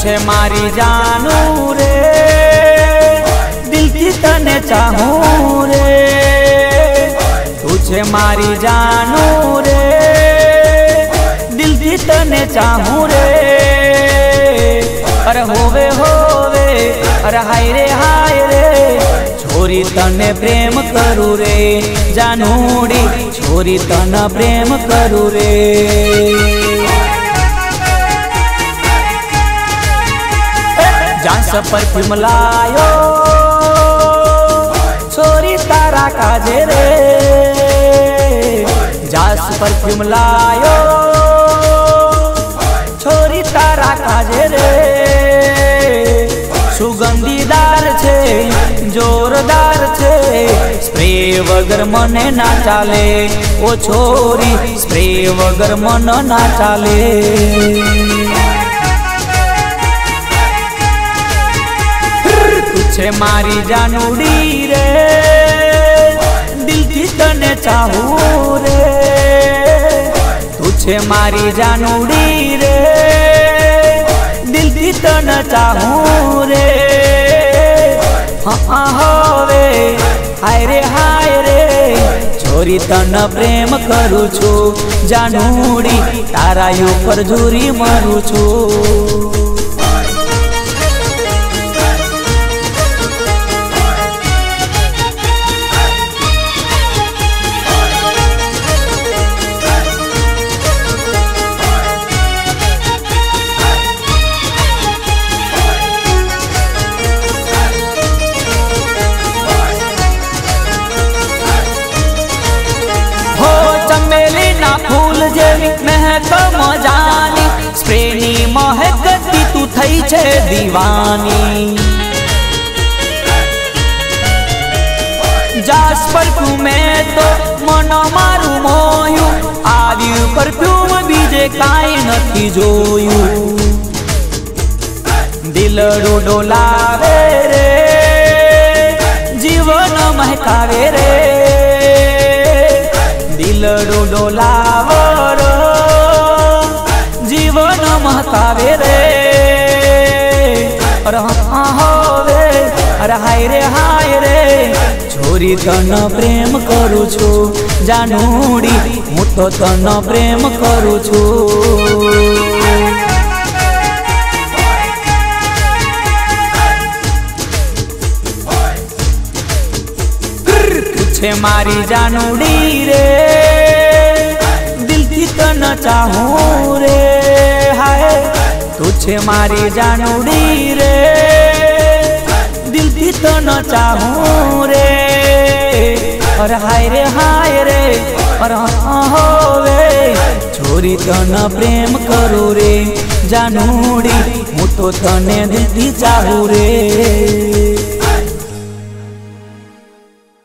छे मारी जानू रे, दिल थी तने चाहूं रे। तू छे मारी जानू रे, दिल थी तने चाहूं रे। अरे होवे होवे, अरे हाय रे, छोरी तने प्रेम करू रे। जानूड़ी छोरी तने प्रेम करू रे। जास परफ्यूम लायो छोरी तारा काजे रे। जास परफ्यूम लायो छोरी तारा काजे रे। सुगंधीदार छे, जोरदार छे, स्प्रे वगर मने ना चाले। ओ छोरी स्प्रे वगर मन ना चाले। छे मारी जानूड़ी रे, दिल थी तने चाहूं रे। तू छे मारी जानूड़ी रे, दिल थी तने चाहूं रे। हाँ होवे हाय रे, छोरी तने प्रेम करू छू। जानूड़ी तारा ऊपर झूरी मरू छू। फूल जेवी महक मजानी, स्प्रेनी महकती तू थई छे दीवानी। जास परफ्यूम में तो मन मारू मोयू। आव्यू परफ्यूम बीजे काई नथी जोयू। दिलड़ू डोलावे रे, जीवन महकावे रे। दिलड़ू डोलावर जीवन महकावे रे। अरे हाँ होवे, अरे हाय रे, छोरी तन प्रेम करू छू। जानूड़ी हूँ तो तन प्रेम करू छू। छे मारी जानूड़ी रे, दिल थी तने चाहूं रे। हाय तू छे मारी जानूड़ी रे, दिल थी तने चाहूं रे। अरे हाय रे, अरे हाँ होवे, छोरी तने प्रेम करू रे। जानूड़ी हूँ तो तने दिल थी चाहूं रे।